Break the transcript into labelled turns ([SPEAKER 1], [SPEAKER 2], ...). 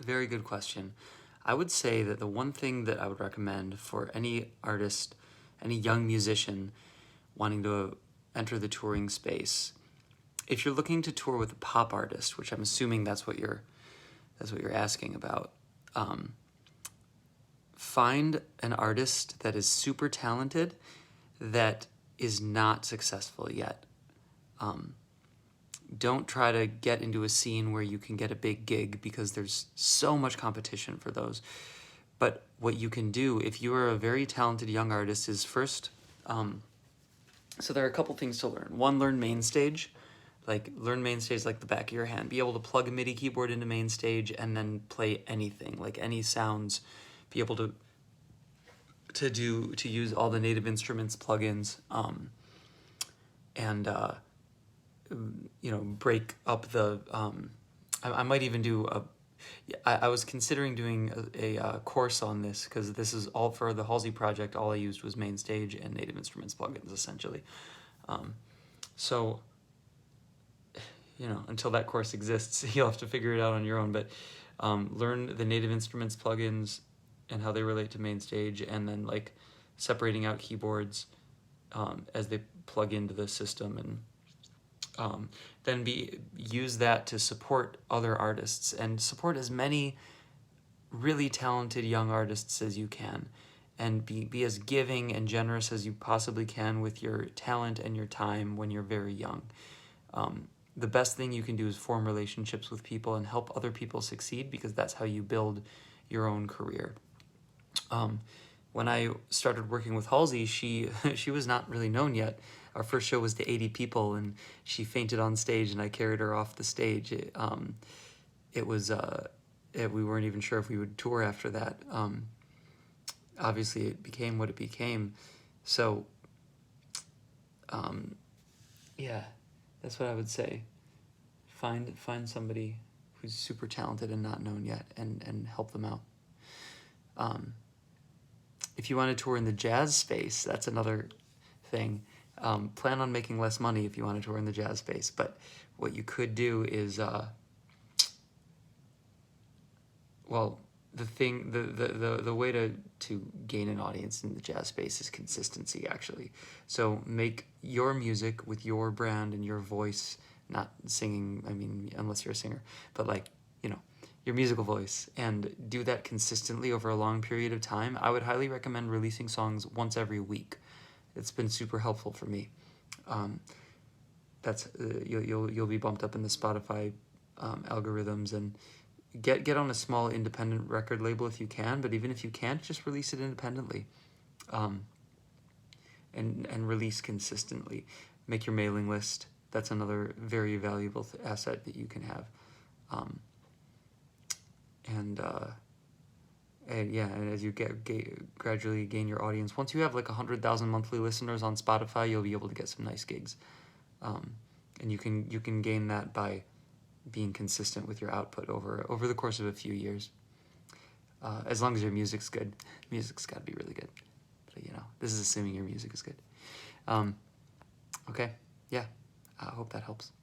[SPEAKER 1] Very good question. I would say that the one thing that I would recommend for any artist, any young musician wanting to enter the touring space, if you're looking to tour with a pop artist, which I'm assuming that's what you're asking about, um, find an artist that is super talented that is not successful yet. Um, don't try to get into a scene where you can get a big gig because there's so much competition for those. But what you can do if you are a very talented young artist is first, so there are a couple things to learn. One, learn main stage. Like learn main stage like the back of your hand. Be able to plug a MIDI keyboard into main stage and then play anything, like any sounds. Be able to use all the Native Instruments plugins, and break up the. I might even do a. I was considering doing a course on this because this is all for the Halsey project. All I used was main stage and Native Instruments plugins essentially. So until that course exists, you'll have to figure it out on your own. But learn the Native Instruments plugins and how they relate to main stage, and then like separating out keyboards as they plug into the system, and then use that to support other artists and support as many really talented young artists as you can, and be as giving and generous as you possibly can with your talent and your time when you're very young. The best thing you can do is form relationships with people and help other people succeed, because that's how you build your own career. When I started working with Halsey, she she was not really known yet. Our first show was to 80 people, and she fainted on stage, and I carried her off the stage. We weren't even sure if we would tour after that. Obviously, it became what it became. So, yeah, that's what I would say. Find somebody who's super talented and not known yet, and help them out. If you want to tour in the jazz space, that's another thing. Plan on making less money if you want to tour in the jazz space, but what you could do is, the way to gain an audience in the jazz space is consistency, actually. So make your music with your brand and your voice, not singing, I mean, unless you're a singer, but your musical voice, and do that consistently over a long period of time. I would highly recommend releasing songs once every week. It's been super helpful for me. That's you'll be bumped up in the Spotify algorithms, and get on a small independent record label if you can. But even if you can't, just release it independently, and release consistently. Make your mailing list. That's another very valuable asset that you can have. And as you gradually gain your audience, once you have like 100,000 monthly listeners on Spotify, you'll be able to get some nice gigs, and you can gain that by being consistent with your output over the course of a few years. As long as your music's good, music's got to be really good. But this is assuming your music is good. Okay, yeah, I hope that helps.